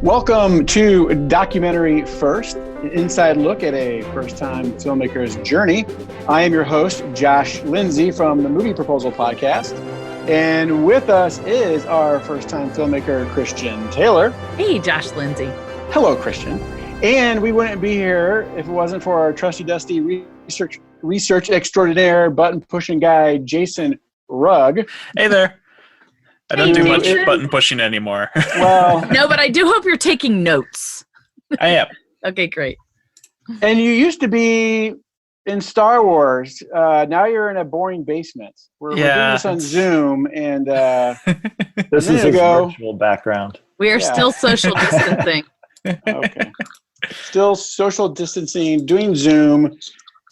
Welcome to Documentary First, an inside look at a first-time filmmaker's journey. I am your host, Josh Lindsay from the Movie Proposal Podcast. And with us is our first-time filmmaker, Christian Taylor. Hey, Josh Lindsay. Hello, Christian. And we wouldn't be here if it wasn't for our trusty dusty research extraordinaire, button-pushing guy, Jason Rugg. Hey there. I don't Hey, do much Jason. button pushing anymore. Well, No, but I do hope you're taking notes. I am. Okay, great. and you used to be in Star Wars. Now you're in a boring basement. We're doing this on Zoom, and This is his virtual background. We are still social distancing. okay. Still social distancing, doing Zoom.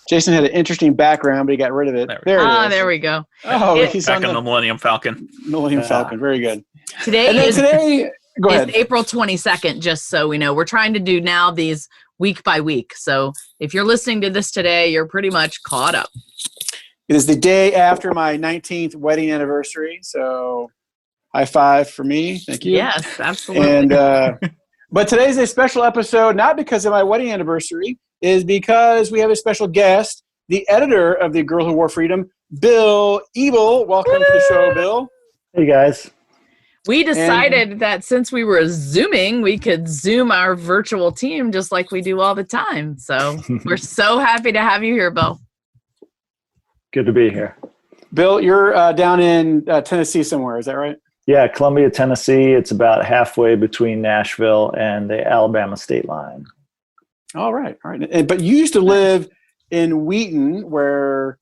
Jason had an interesting background, but he got rid of it. There it is. There we go. Oh, he's Back on on the the Millennium Falcon. Millennium Falcon. Very good. Today And then is today, go ahead. April 22nd, just so we know. We're trying to do now these week by week. So if you're listening to this today, you're pretty much caught up. It is the day after my 19th wedding anniversary, so high five for me. Thank you. Yes, absolutely. And but today's a special episode, not because of my wedding anniversary, is because we have a special guest, the editor of The Girl Who Wore Freedom, Bill Ebel. Welcome to the show, Bill. Hey guys. We decided that since we were Zooming, we could Zoom our virtual team just like we do all the time. So we're so happy to have you here, Bill. Good to be here. Bill, you're down in Tennessee somewhere, is that right? Yeah, Columbia, Tennessee. It's about halfway between Nashville and the Alabama state line. All right. But you used to live in Wheaton, where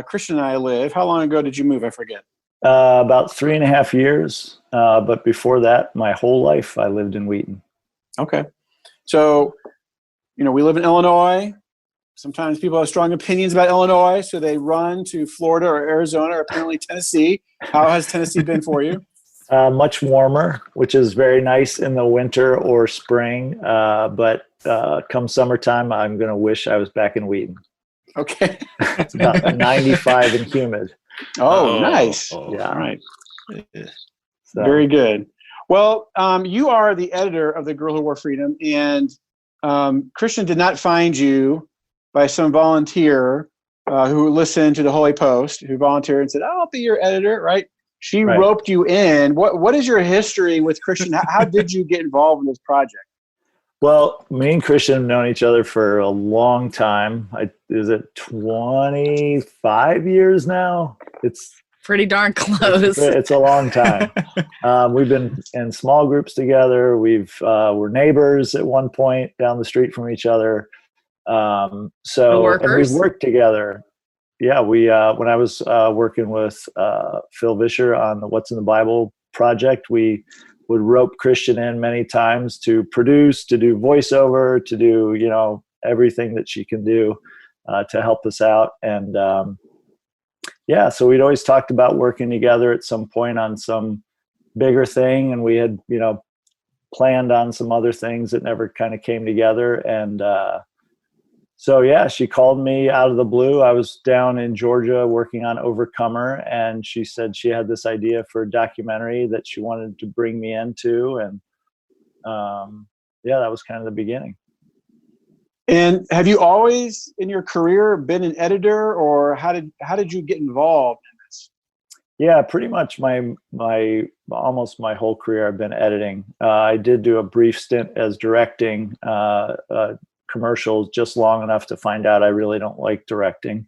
Christian and I live. How long ago did you move? I forget. About 3.5 years. But before that, my whole life, I lived in Wheaton. Okay. So, we live in Illinois. Sometimes people have strong opinions about Illinois, so they run to Florida or Arizona or apparently Tennessee. How has Tennessee been for you? Much warmer, which is very nice in the winter or spring. But come summertime, I'm going to wish I was back in Wheaton. Okay. It's about 95 and humid. Oh, nice. Yeah. All right. So, Very good. Well, you are the editor of The Girl Who Wore Freedom, and Christian did not find you by some volunteer who listened to the Holy Post, who volunteered and said, I'll be your editor, right? She roped you in. What is your history with Christian? How did you get involved in this project? Well, me and Christian have known each other for a long time. Is it 25 years now? It's Pretty darn close. It's a long time. We've been in small groups together. We're neighbors at one point down the street from each other. And we've worked together. Yeah, when I was working with Phil Vischer on the What's in the Bible project, we would rope Christian in many times to produce, to do voiceover, to do everything that she can do to help us out. And so we'd always talked about working together at some point on some bigger thing, and we had planned on some other things that never kind of came together. And she called me out of the blue. I was down in Georgia working on Overcomer, and she said she had this idea for a documentary that she wanted to bring me into. And that was kind of the beginning. And have you always in your career been an editor, or how did you get involved in this? Yeah, pretty much my almost my whole career I've been editing. I did do a brief stint as directing commercials, just long enough to find out I really don't like directing.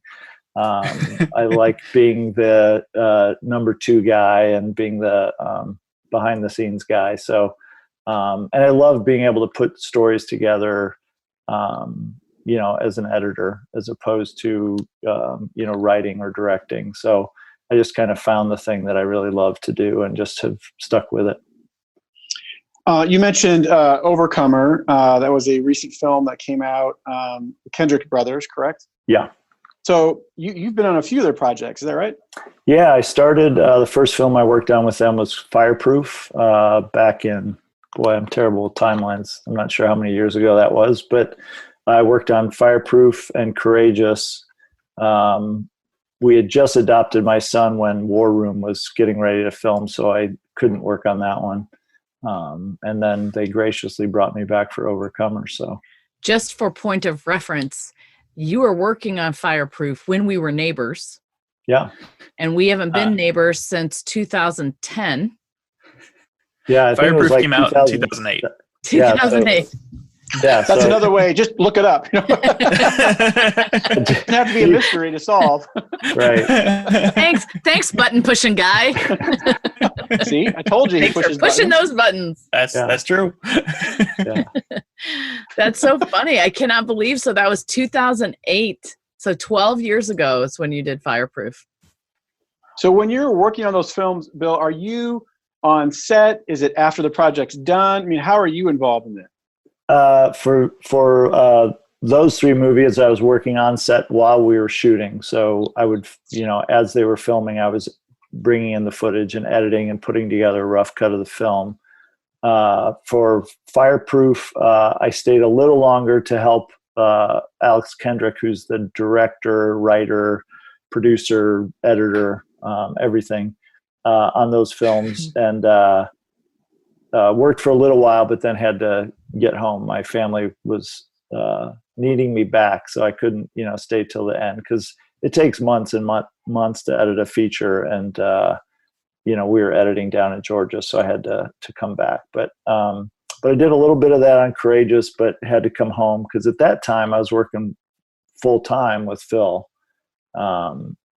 I like being the number two guy and being the behind the scenes guy. So, and I love being able to put stories together, as an editor, as opposed to, writing or directing. So I just kind of found the thing that I really love to do and just have stuck with it. You mentioned Overcomer. That was a recent film that came out, the Kendrick brothers, correct? Yeah. So you've been on a few of their projects, is that right? Yeah, I started, the first film I worked on with them was Fireproof back in, I'm terrible with timelines. I'm not sure how many years ago that was, but I worked on Fireproof and Courageous. We had just adopted my son when War Room was getting ready to film, so I couldn't work on that one. And then they graciously brought me back for Overcomer. So just for point of reference, you were working on Fireproof when we were neighbors. Yeah. And we haven't been neighbors since 2010. Yeah. I Fireproof think it was came out in 2008. 2008. Yeah, that's another way. Just look it up. It doesn't have to be a mystery to solve. Right. Thanks, button pushing guy. See, I told you he pushes pushing buttons. those buttons. That's true. Yeah. That's so funny. I cannot believe. So that was 2008. So 12 years ago is when you did Fireproof. So when you're working on those films, Bill, are you on set? Is it after the project's done? I mean, how are you involved in it? For those 3 movies, I was working on set while we were shooting. So I would, as they were filming, I was bringing in the footage and editing and putting together a rough cut of the film. For Fireproof, I stayed a little longer to help Alex Kendrick, who's the director, writer, producer, editor, everything on those films, and worked for a little while, but then had to get home. My family was needing me back, so I couldn't, stay till the end, because it takes months and months to edit a feature, and we were editing down in Georgia, so I had to come back. But I did a little bit of that on Courageous, but had to come home because at that time I was working full time with Phil.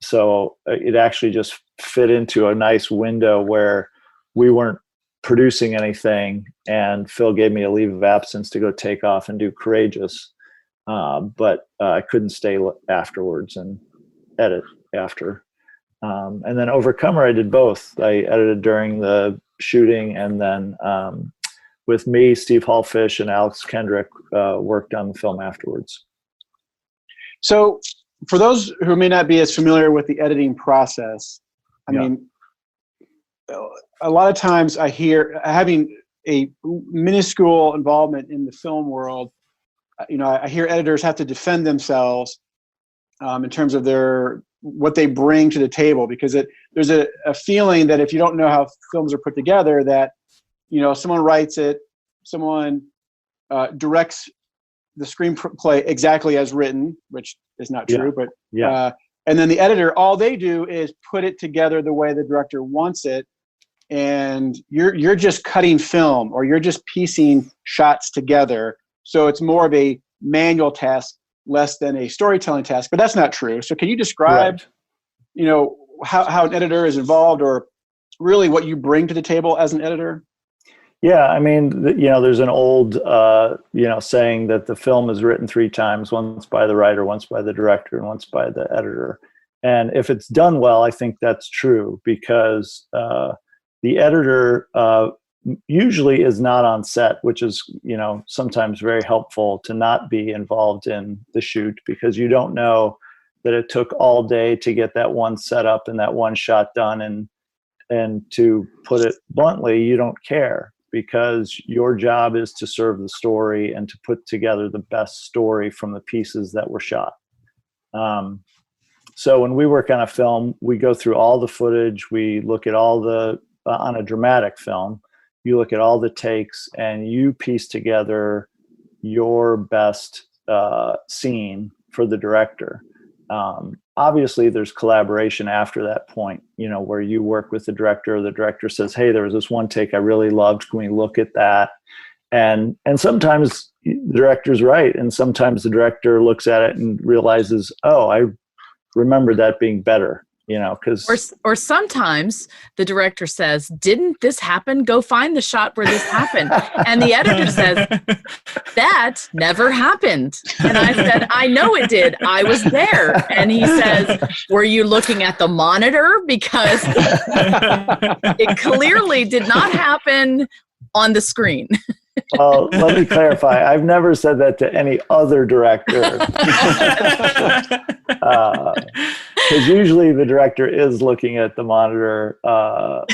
So it actually just fit into a nice window where we weren't producing anything, and Phil gave me a leave of absence to go take off and do Courageous. But I couldn't stay afterwards and edit after. And then Overcomer, I did both. I edited during the shooting, and then with me, Steve Hallfish, and Alex Kendrick worked on the film afterwards. So for those who may not be as familiar with the editing process, I mean, a lot of times I hear, having a minuscule involvement in the film world, I hear editors have to defend themselves in terms of what they bring to the table, because there's a feeling that if you don't know how films are put together, that someone writes it, someone directs the screenplay exactly as written, which is not true, but and then the editor, all they do is put it together the way the director wants it, and you're just cutting film, or you're just piecing shots together. So it's more of a manual task, less than a storytelling task. But that's not true. So can you describe, how an editor is involved, or really what you bring to the table as an editor? Yeah, I mean, there's an old, saying that the film is written 3 times, once by the writer, once by the director, and once by the editor. And if it's done well, I think that's true, because the editor usually is not on set, which is, sometimes very helpful to not be involved in the shoot, because you don't know that it took all day to get that one set up and that one shot done. And to put it bluntly, you don't care, because your job is to serve the story and to put together the best story from the pieces that were shot. So when we work on a film, we go through all the footage. We look at all on a dramatic film, you look at all the takes, and you piece together your best scene for the director. Obviously there's collaboration after that point, where you work with the director says, hey, there was this one take I really loved. Can we look at that? And sometimes the director's right. And sometimes the director looks at it and realizes, oh, I remember that being better, because. Or sometimes the director says, didn't this happen? Go find the shot where this happened. And the editor says, that never happened. And I said, I know it did. I was there. And he says, were you looking at the monitor? Because it clearly did not happen on the screen. Well, let me clarify. I've never said that to any other director. because usually the director is looking at the monitor,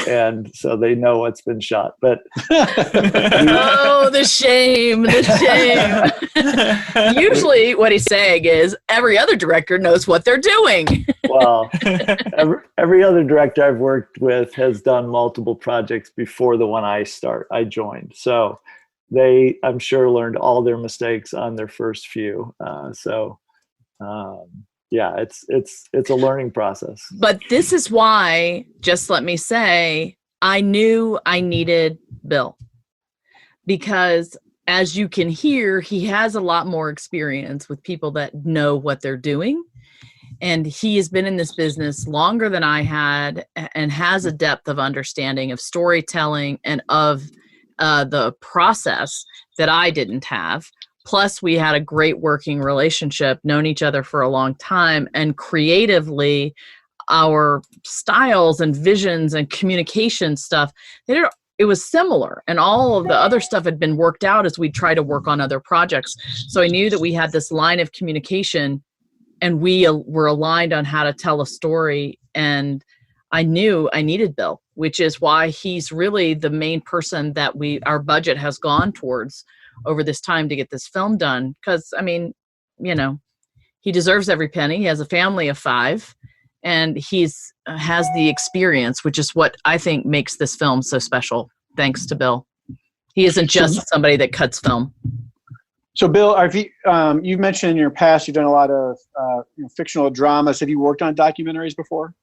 and so they know what's been shot. But oh, the shame, the shame. Usually what he's saying is every other director knows what they're doing. Well, every other director I've worked with has done multiple projects before the one I joined. So they, I'm sure, learned all their mistakes on their first few. Yeah, it's a learning process. But this is why, just let me say, I knew I needed Bill, because as you can hear, he has a lot more experience with people that know what they're doing. And he has been in this business longer than I had, and has a depth of understanding of storytelling and of the process that I didn't have. Plus, we had a great working relationship, known each other for a long time, and creatively, our styles and visions and communication stuff, it was similar. And all of the other stuff had been worked out as we try to work on other projects. So I knew that we had this line of communication, and we were aligned on how to tell a story. And I knew I needed Bill, which is why he's really the main person that our budget has gone towards over this time to get this film done. Because, I mean, you know, he deserves every penny. He has a family of 5, and has the experience, which is what I think makes this film so special, thanks to Bill. He isn't just somebody that cuts film. So, Bill, you've mentioned in your past you've done a lot of fictional dramas. Have you worked on documentaries before?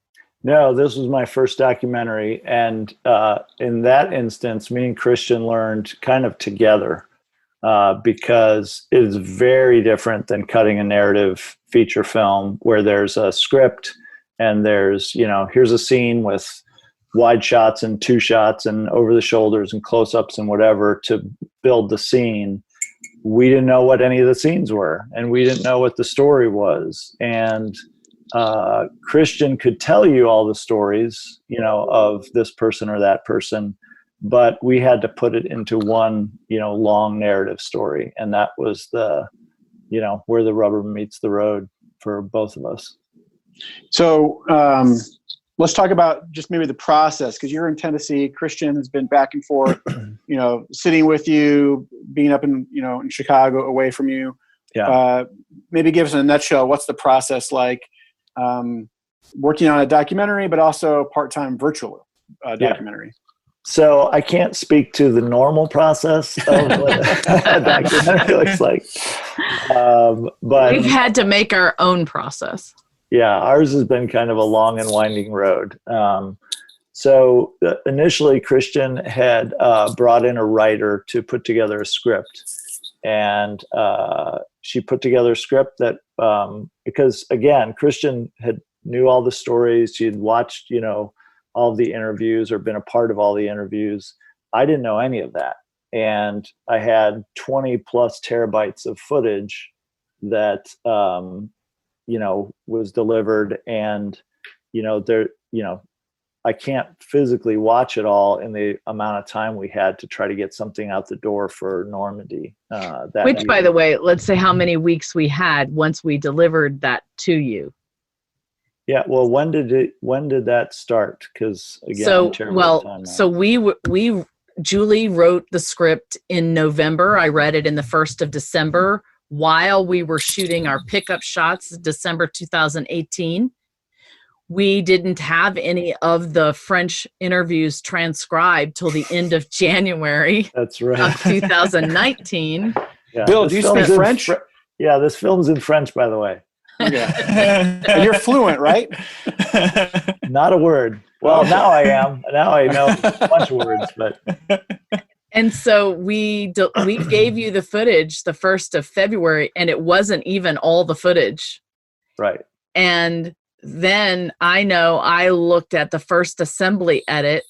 No, this was my first documentary. And in that instance, me and Christian learned kind of together. Because it is very different than cutting a narrative feature film where there's a script and there's, here's a scene with wide shots and 2 shots and over the shoulders and close-ups and whatever to build the scene. We didn't know what any of the scenes were, and we didn't know what the story was. And Christian could tell you all the stories, of this person or that person, but we had to put it into one, long narrative story. And that was where the rubber meets the road for both of us. So let's talk about just maybe the process, because you're in Tennessee. Christian has been back and forth, sitting with you, being up in Chicago away from you. Yeah. Maybe give us in a nutshell, what's the process like working on a documentary, but also part-time virtual documentary? Yeah. So I can't speak to the normal process of what a documentary looks like. But we've had to make our own process. Yeah, ours has been kind of a long and winding road. So initially, Christian had brought in a writer to put together a script. And she put together a script that, because again, Christian knew all the stories. She had watched, all of the interviews or been a part of all the interviews. I didn't know any of that. And I had 20 plus terabytes of footage that, was delivered, and, I can't physically watch it all in the amount of time we had to try to get something out the door for Normandy. Which, by the way, let's say how many weeks we had once we delivered that to you. Yeah. Well, when did that start? Because again, Julie wrote the script in November. I read it in the 1st of December while we were shooting our pickup shots, December 2018. We didn't have any of the French interviews transcribed till the end of January. That's right. Of 2019. Yeah. Bill, do you speak French? Yeah, this film's in French, by the way. Yeah. And you're fluent, right? Not a word. Well, now I am. Now I know a bunch of words, but. And so we gave you the footage the 1st of February, and it wasn't even all the footage. Right. And then I looked at the first assembly edit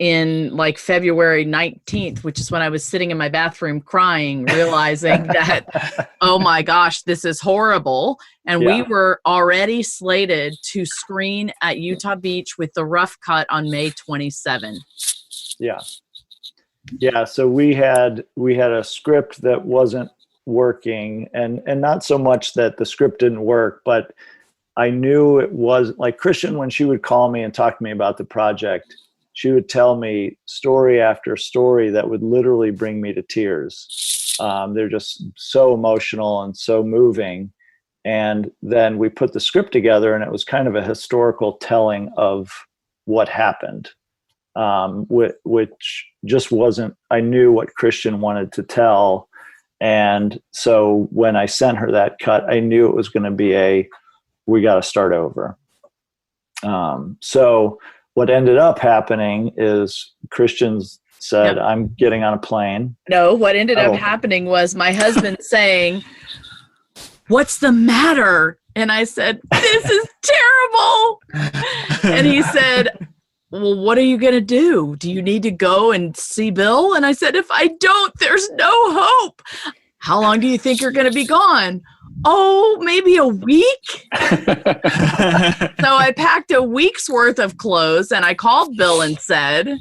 in like February 19th, which is when I was sitting in my bathroom crying, realizing that, oh my gosh, this is horrible. And we were already slated to screen at Utah Beach with the rough cut on May 27. Yeah. Yeah. So we had a script that wasn't working, and not so much that the script didn't work, but I knew it was like Christian, when she would call me and talk to me about the project, she would tell me story after story that would literally bring me to tears. They're just so emotional and so moving. And then we put the script together, and it was kind of a historical telling of what happened, which just wasn't, I knew what Christian wanted to tell. And so when I sent her that cut, I knew it was going to be we got to start over. So what ended up happening is Christian said, Yep. I'm getting on a plane. No, what ended up happening was my husband saying, "What's the matter?" And I said, "This is terrible." And he said, "Well, what are you going to do? Do you need to go and see Bill?" And I said, "If I don't, there's no hope." "How long do you think you're going to be gone?" "Oh, maybe a week." So I packed a week's worth of clothes and I called Bill and said,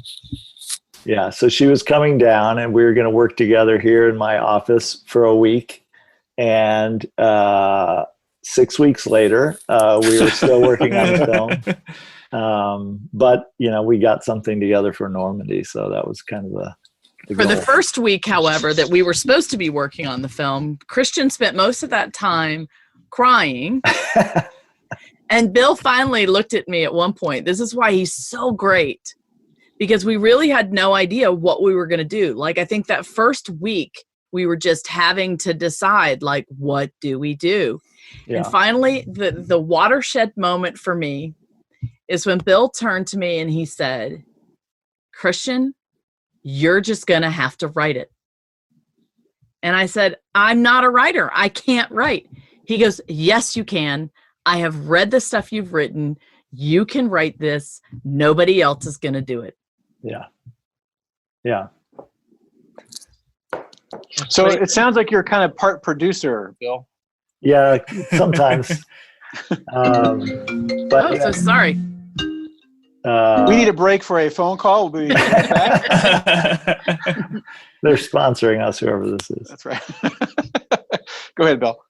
yeah, so she was coming down and we were going to work together here in my office for a week. And 6 weeks later, we were still working on the film. But, we got something together for Normandy. So that was kind of the for the first week, however, that we were supposed to be working on the film, Christian spent most of that time crying. And Bill finally looked at me at one point. This is why he's so great, because we really had no idea what we were going to do. Like, I think that first week we were just having to decide, like, what do we do? Yeah. And finally, the watershed moment for me is when Bill turned to me and he said, "Christian, you're just going to have to write it." And I said, "I'm not a writer. I can't write." He goes, "Yes, you can. I have read the stuff you've written. You can write this. Nobody else is going to do it." Yeah. Yeah. So it sounds like you're kind of part producer, Bill. Yeah, sometimes. But so sorry. We need a break for a phone call. We'll be right back. They're sponsoring us, whoever this is. That's right. Go ahead, Bill.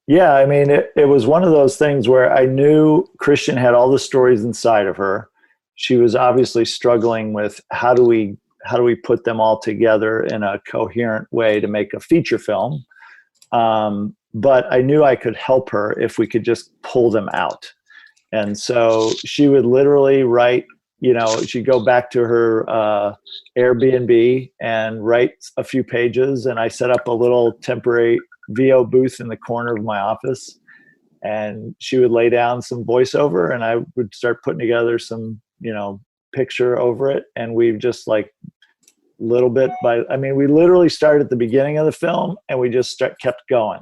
Yeah, I mean, it was one of those things where I knew Christian had all the stories inside of her. She was obviously struggling with how do we put them all together in a coherent way to make a feature film. But I knew I could help her if we could just pull them out. And so she would literally write, she'd go back to her Airbnb and write a few pages. And I set up a little temporary VO booth in the corner of my office. And she would lay down some voiceover and I would start putting together some, picture over it. And we've just like little bit we literally started at the beginning of the film and we just kept going.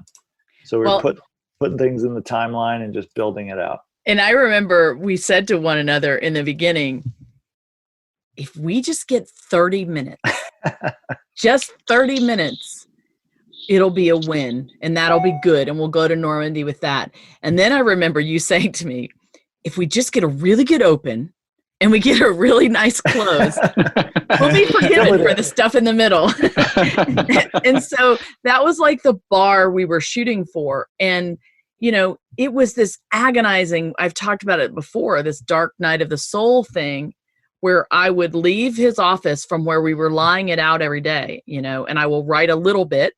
So we were putting things in the timeline and just building it out. And I remember we said to one another in the beginning, if we just get 30 minutes, just 30 minutes, it'll be a win and that'll be good. And we'll go to Normandy with that. And then I remember you saying to me, if we just get a really good open and we get a really nice close, we'll be forgiven for the stuff in the middle. And so that was like the bar we were shooting for. And it was this agonizing, I've talked about it before, this dark night of the soul thing where I would leave his office from where we were lying it out every day, and I will write a little bit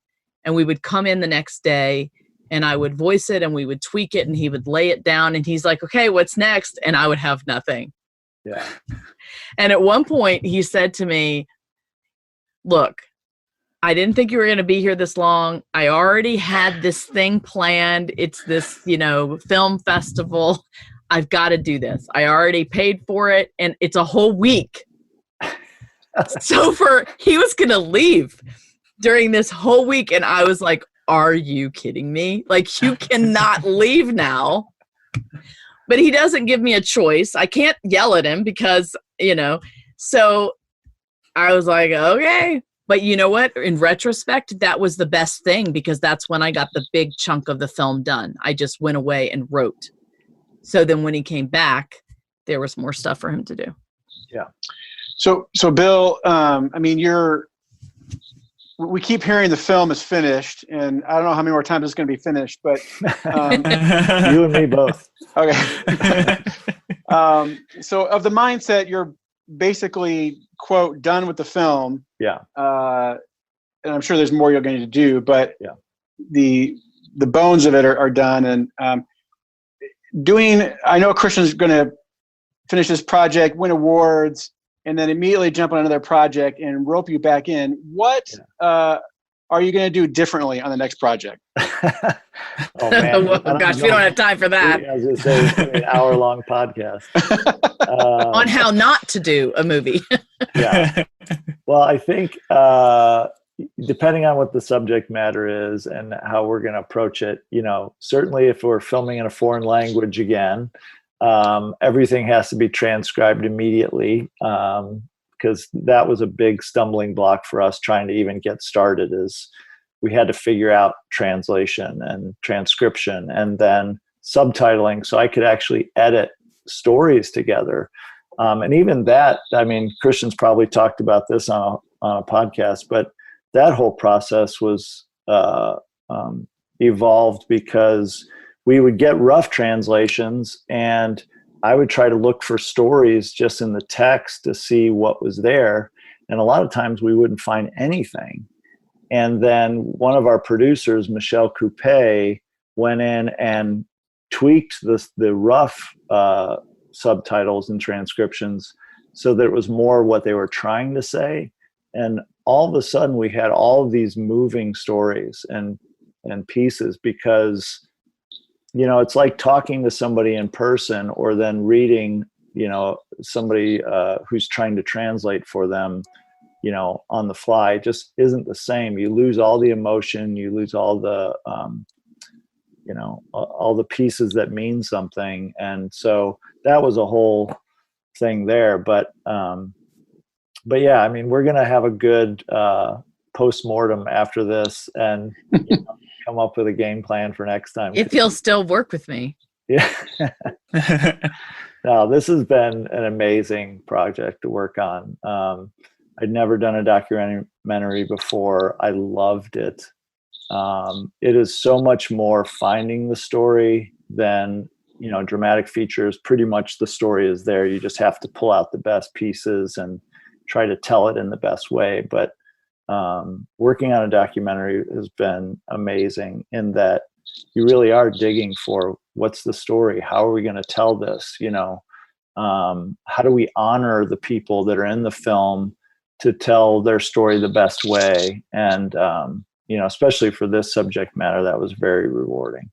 and we would come in the next day and I would voice it and we would tweak it and he would lay it down and he's like, "Okay, what's next?" And I would have nothing. Yeah. And at one point he said to me, "Look, I didn't think you were going to be here this long. I already had this thing planned. It's this, film festival. I've got to do this. I already paid for it and it's a whole week." So he was going to leave during this whole week. And I was like, "Are you kidding me? Like, you cannot leave now." But he doesn't give me a choice. I can't yell at him because, so I was like, okay. But you know what? In retrospect, that was the best thing because that's when I got the big chunk of the film done. I just went away and wrote. So then when he came back, there was more stuff for him to do. Yeah. So Bill, we keep hearing the film is finished, and I don't know how many more times it's going to be finished, but you and me both. Okay. So of the mindset, you're basically, quote, done with the film. Yeah. And I'm sure there's more you're going to do, but yeah. the bones of it are done. And I know Christian's going to finish this project, win awards, and then immediately jump on another project and rope you back in. What are you going to do differently on the next project? Oh man! Gosh, we don't have time for that. I was going to say it's an hour-long podcast on how not to do a movie. Yeah. Well, I think depending on what the subject matter is and how we're going to approach it, certainly if we're filming in a foreign language again, everything has to be transcribed immediately, because that was a big stumbling block for us trying to even get started. Is we had to figure out translation and transcription and then subtitling so I could actually edit stories together. And even that, I mean, Christian's probably talked about this on a podcast, but that whole process was evolved because we would get rough translations and I would try to look for stories just in the text to see what was there. And a lot of times we wouldn't find anything. And then one of our producers, Michelle Coupé, went in and tweaked the rough subtitles and transcriptions so that it was more what they were trying to say. And all of a sudden we had all of these moving stories and pieces because, it's like talking to somebody in person or then reading, somebody who's trying to translate for them, on the fly. It just isn't the same. You lose all the emotion, you lose all the, all the pieces that mean something. And so that was a whole thing there. But yeah, I mean, we're going to have a good post-mortem after this and come up with a game plan for next time. If you'll still work with me. Yeah. No, this has been an amazing project to work on. I'd never done a documentary before. I loved it. It is so much more finding the story than, dramatic features. Pretty much the story is there. You just have to pull out the best pieces and try to tell it in the best way. But working on a documentary has been amazing in that you really are digging for what's the story? How are we going to tell this? How do we honor the people that are in the film to tell their story the best way? And, especially for this subject matter, that was very rewarding.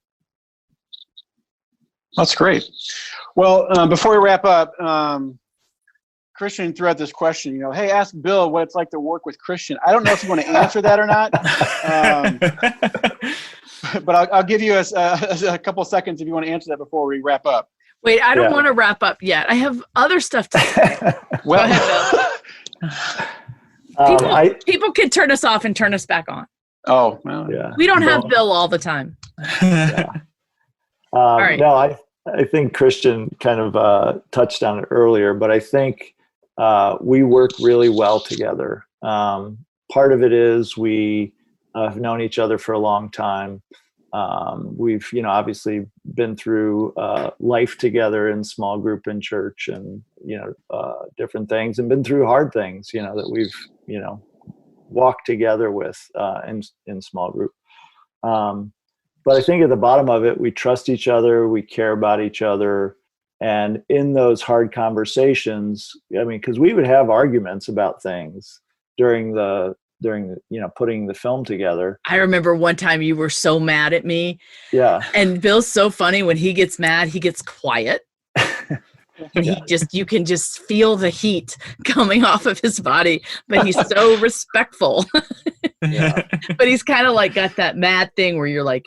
That's great. Well, before we wrap up, Christian threw out this question, hey, ask Bill what it's like to work with Christian. I don't know if you want to answer that or not, but I'll give you a couple seconds if you want to answer that before we wrap up. Wait, I don't want to wrap up yet. I have other stuff to say. Well, go ahead, Bill. People can turn us off and turn us back on. Oh, well, yeah. We don't have Bill all the time. Yeah. All right. No, I think Christian kind of touched on it earlier, but I think we work really well together. Part of it is we have known each other for a long time. We've, obviously been through life together in small group in church and, different things and been through hard things, that we've, walked together with in small group. But I think at the bottom of it, we trust each other, we care about each other. And in those hard conversations, I mean, because we would have arguments about things during the putting the film together. I remember one time you were so mad at me. Yeah. And Bill's so funny. When he gets mad, he gets quiet. And you can just feel the heat coming off of his body, but he's so respectful. Yeah. But he's kind of like got that mad thing where you're like,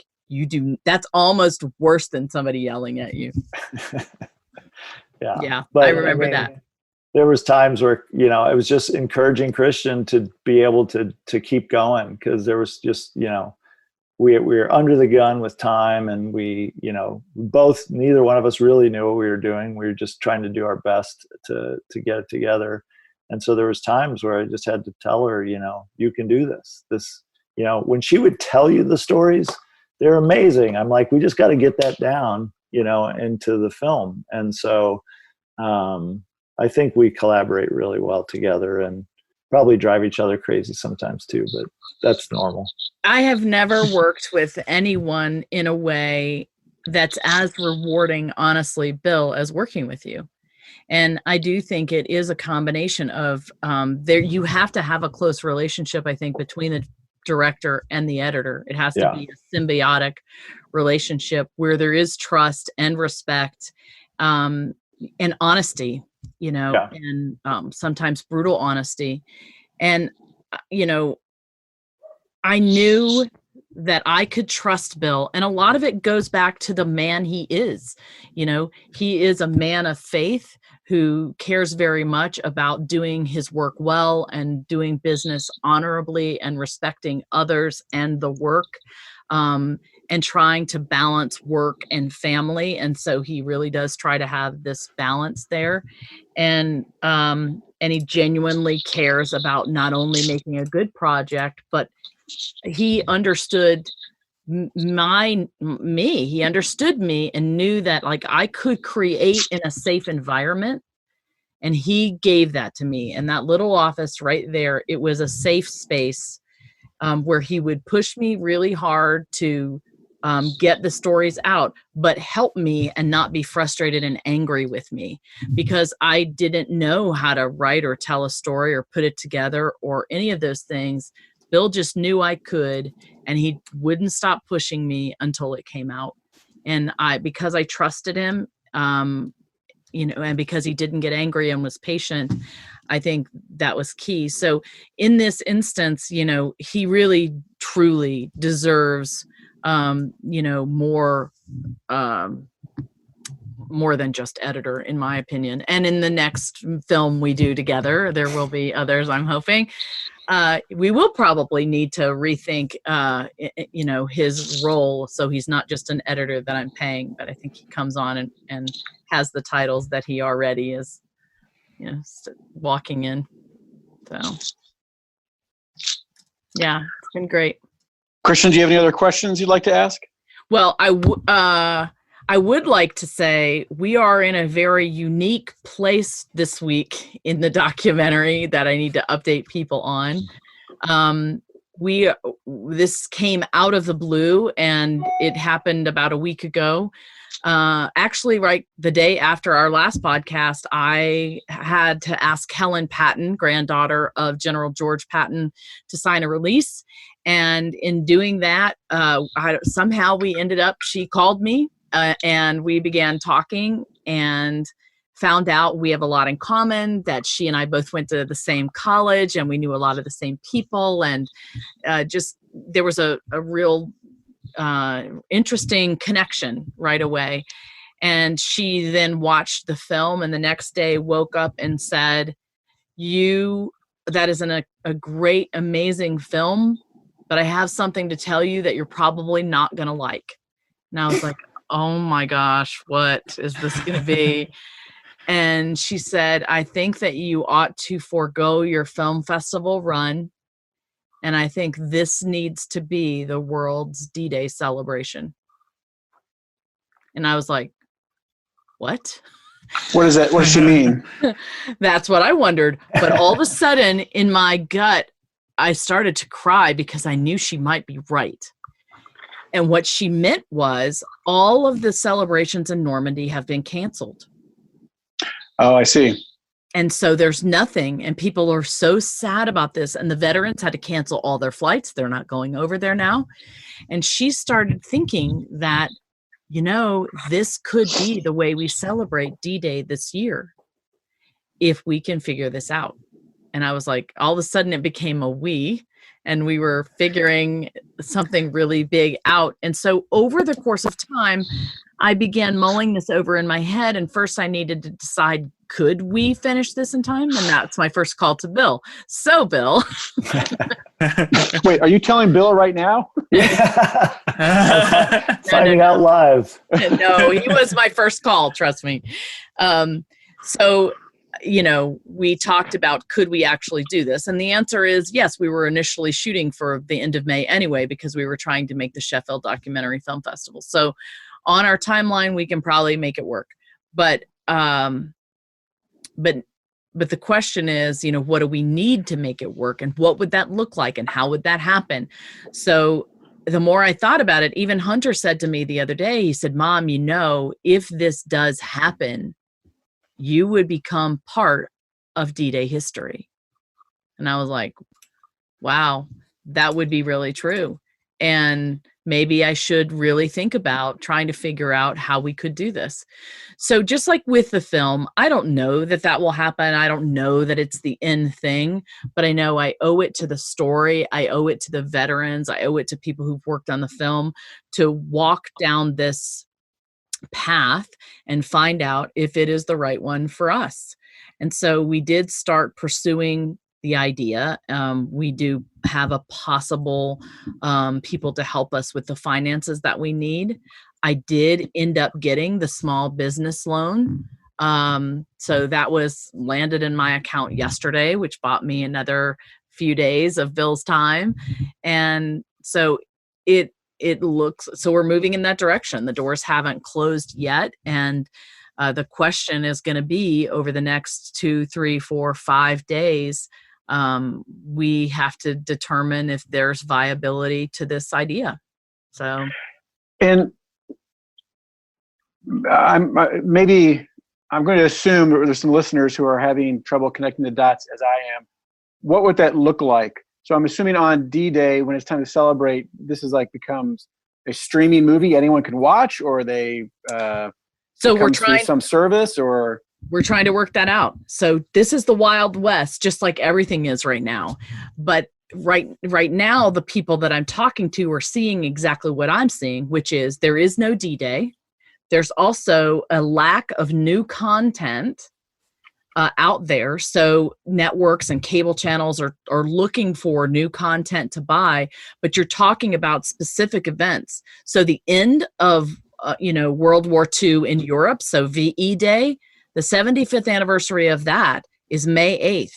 that's almost worse than somebody yelling at you. Yeah. But I remember that. There was times where, I was just encouraging Christian to be able to keep going because there was just, we were under the gun with time and we, neither one of us really knew what we were doing. We were just trying to do our best to get it together. And so there was times where I just had to tell her, you can do this. When she would tell you the stories, they're amazing. I'm like, we just got to get that down, into the film. And so I think we collaborate really well together, and probably drive each other crazy sometimes too, but that's normal. I have never worked with anyone in a way that's as rewarding, honestly, Bill, as working with you. And I do think it is a combination of you have to have a close relationship, I think, between the director and the editor. It has to be a symbiotic relationship where there is trust and respect and honesty, and sometimes brutal honesty. And, I knew that I could trust Bill. And a lot of it goes back to the man he is. He is a man of faith who cares very much about doing his work well and doing business honorably and respecting others and the work, and trying to balance work and family. And so he really does try to have this balance there. And he genuinely cares about not only making a good project, but he understood me. He understood me and knew that I could create in a safe environment. And he gave that to me. And that little office right there, it was a safe space where he would push me really hard to get the stories out, but help me and not be frustrated and angry with me, because I didn't know how to write or tell a story or put it together or any of those things. Bill just knew I could, and he wouldn't stop pushing me until it came out. And because I trusted him, and because he didn't get angry and was patient, I think that was key. So in this instance, he really truly deserves, more than just editor, in my opinion. And in the next film we do together, there will be others, I'm hoping. We will probably need to rethink, his role. So he's not just an editor that I'm paying, but I think he comes on and has the titles that he already is, walking in. So, yeah, it's been great. Christian, do you have any other questions you'd like to ask? Well, I would like to say we are in a very unique place this week in the documentary that I need to update people on. This came out of the blue, and it happened about a week ago. Actually, right the day after our last podcast, I had to ask Helen Patton, granddaughter of General George Patton, to sign a release. And in doing that, somehow she called me. And we began talking and found out we have a lot in common, that she and I both went to the same college and we knew a lot of the same people. And there was a real interesting connection right away. And she then watched the film, and the next day woke up and said, that is a great, amazing film, but I have something to tell you that you're probably not going to like. And I was like, oh my gosh, what is this going to be? And she said, I think that you ought to forego your film festival run. And I think this needs to be the world's D-Day celebration. And I was like, what? What is that? What does she mean? That's what I wondered. But all of a sudden in my gut, I started to cry because I knew she might be right. And what she meant was all of the celebrations in Normandy have been canceled. Oh, I see. And so there's nothing, and people are so sad about this. And the veterans had to cancel all their flights. They're not going over there now. And she started thinking that, this could be the way we celebrate D-Day this year if we can figure this out. And I was like, all of a sudden it became a we. And we were figuring something really big out. And so over the course of time, I began mulling this over in my head. And first I needed to decide, could we finish this in time? And that's my first call to Bill. So Bill. Wait, are you telling Bill right now? Finding out live. No, he was my first call, trust me. So we talked about, could we actually do this? And the answer is yes. We were initially shooting for the end of May anyway, because we were trying to make the Sheffield Documentary Film Festival. So on our timeline, we can probably make it work. But the question is, what do we need to make it work, and what would that look like, and how would that happen? So the more I thought about it, even Hunter said to me the other day, he said, Mom, if this does happen, you would become part of D-Day history. And I was like, wow, that would be really true. And maybe I should really think about trying to figure out how we could do this. So just like with the film, I don't know that will happen. I don't know that it's the end thing, but I know I owe it to the story. I owe it to the veterans. I owe it to people who've worked on the film to walk down this path and find out if it is the right one for us. And so we did start pursuing the idea. We do have a possible people to help us with the finances that we need. I did end up getting the small business loan. So that was landed in my account yesterday, which bought me another few days of Bill's time. And so so we're moving in that direction. The doors haven't closed yet. And the question is going to be, over the next 2, 3, 4, 5 days, we have to determine if there's viability to this idea. So, and I'm going to assume that there's some listeners who are having trouble connecting the dots as I am. What would that look like? So I'm assuming on D-Day, when it's time to celebrate, this is becomes a streaming movie anyone can watch, or they so we're trying some service, or we're trying to work that out. So this is the Wild West, just like everything is right now. But right now, the people that I'm talking to are seeing exactly what I'm seeing, which is there is no D-Day. There's also a lack of new content out there. So networks and cable channels are looking for new content to buy, but you're talking about specific events. So the end of, World War II in Europe, so VE Day, the 75th anniversary of that is May 8th.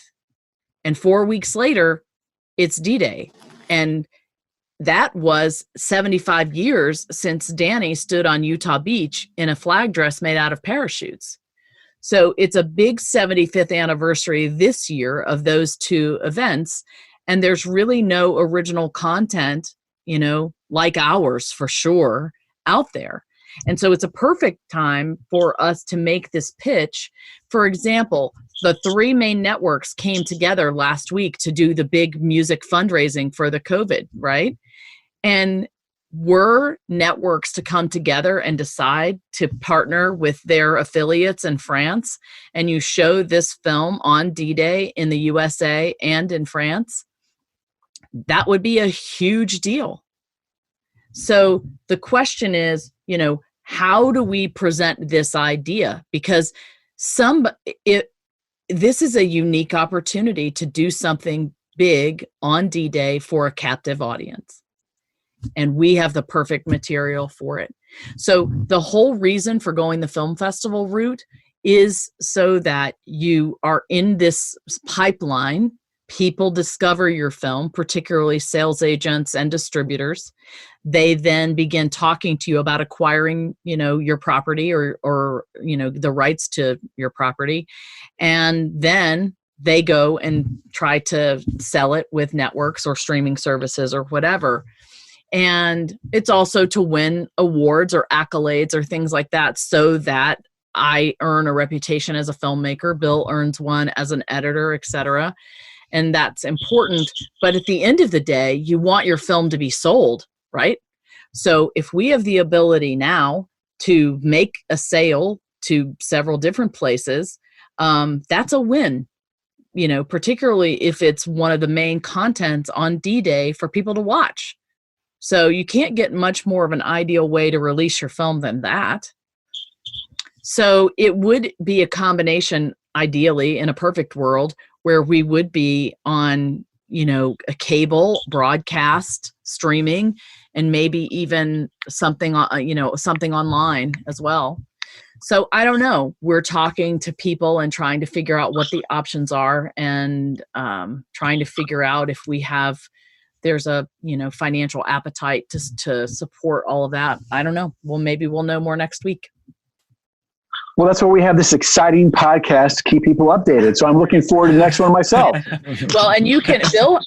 And 4 weeks later, it's D-Day. And that was 75 years since Danny stood on Utah Beach in a flag dress made out of parachutes. So it's a big 75th anniversary this year of those two events. And there's really no original content, like ours for sure, out there. And so it's a perfect time for us to make this pitch. For example, the 3 main networks came together last week to do the big music fundraising for the COVID, right? And were networks to come together and decide to partner with their affiliates in France, and you show this film on D-Day in the USA and in France, that would be a huge deal. So the question is, how do we present this idea? Because this is a unique opportunity to do something big on D-Day for a captive audience. And we have the perfect material for it. So the whole reason for going the film festival route is so that you are in this pipeline. People discover your film, particularly sales agents and distributors. They then begin talking to you about acquiring, your property or the rights to your property. And then they go and try to sell it with networks or streaming services or whatever. And it's also to win awards or accolades or things like that, so that I earn a reputation as a filmmaker, Bill earns one as an editor, etc. And that's important. But at the end of the day, you want your film to be sold, right? So if we have the ability now to make a sale to several different places, that's a win, particularly if it's one of the main contents on D-Day for people to watch. So you can't get much more of an ideal way to release your film than that. So it would be a combination, ideally, in a perfect world, where we would be on, a cable, broadcast, streaming, and maybe even something online as well. So I don't know. We're talking to people and trying to figure out what the options are, and trying to figure out if there's a financial appetite to support all of that. I don't know. Well, maybe we'll know more next week. Well, that's why we have this exciting podcast to keep people updated. So I'm looking forward to the next one myself. Well, and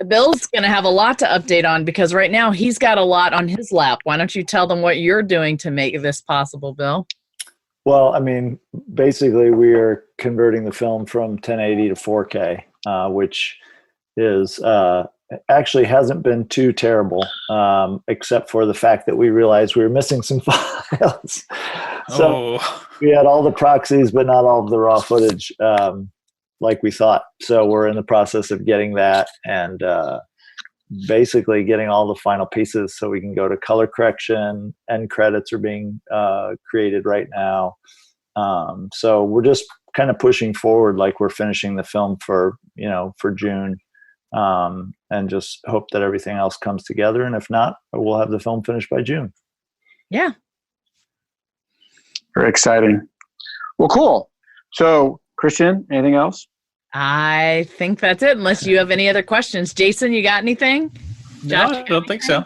Bill's going to have a lot to update on, because right now he's got a lot on his lap. Why don't you tell them what you're doing to make this possible, Bill? Well, I mean, basically we are converting the film from 1080 to 4K, which is actually hasn't been too terrible, except for the fact that we realized we were missing some files. So we had all the proxies, but not all of the raw footage like we thought. So we're in the process of getting that and basically getting all the final pieces so we can go to color correction. End credits are being created right now. So we're just kind of pushing forward like we're finishing the film for June. And just hope that everything else comes together. And if not, we'll have the film finished by June. Yeah. Very exciting. Well, cool. So, Christian, anything else? I think that's it, unless you have any other questions. Jason, you got anything? Josh, no, I don't think so.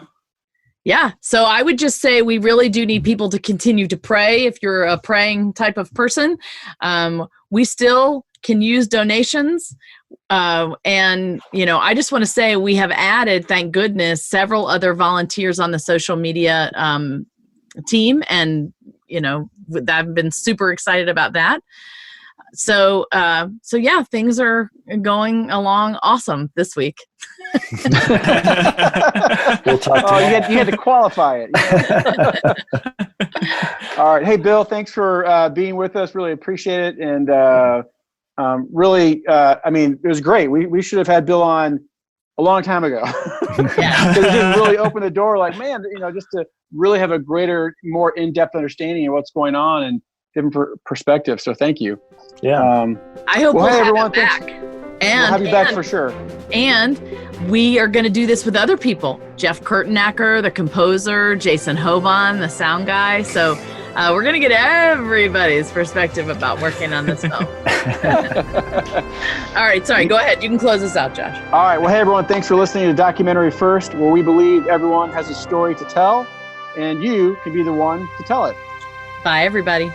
Yeah. So I would just say we really do need people to continue to pray if you're a praying type of person. We still can use donations. And, I just want to say we have added, thank goodness, several other volunteers on the social media team. And, I've been super excited about that. So yeah, things are going along awesome this week. We'll talk you had to qualify it. All right. Hey, Bill, thanks for being with us. Really appreciate it. And really, it was great. We should have had Bill on a long time ago. Yeah. Because it didn't really open the door, like, man, just to really have a greater, more in-depth understanding of what's going on and different perspectives. So thank you. Yeah. I hope we'll have everyone, it back. We'll have you back for sure. And we are going to do this with other people. Jeff Kurtenacker, the composer, Jason Hoban, the sound guy. So we're going to get everybody's perspective about working on this film. All right. Sorry. Go ahead. You can close this out, Josh. All right. Well, hey, everyone. Thanks for listening to Documentary First, where we believe everyone has a story to tell, and you can be the one to tell it. Bye, everybody.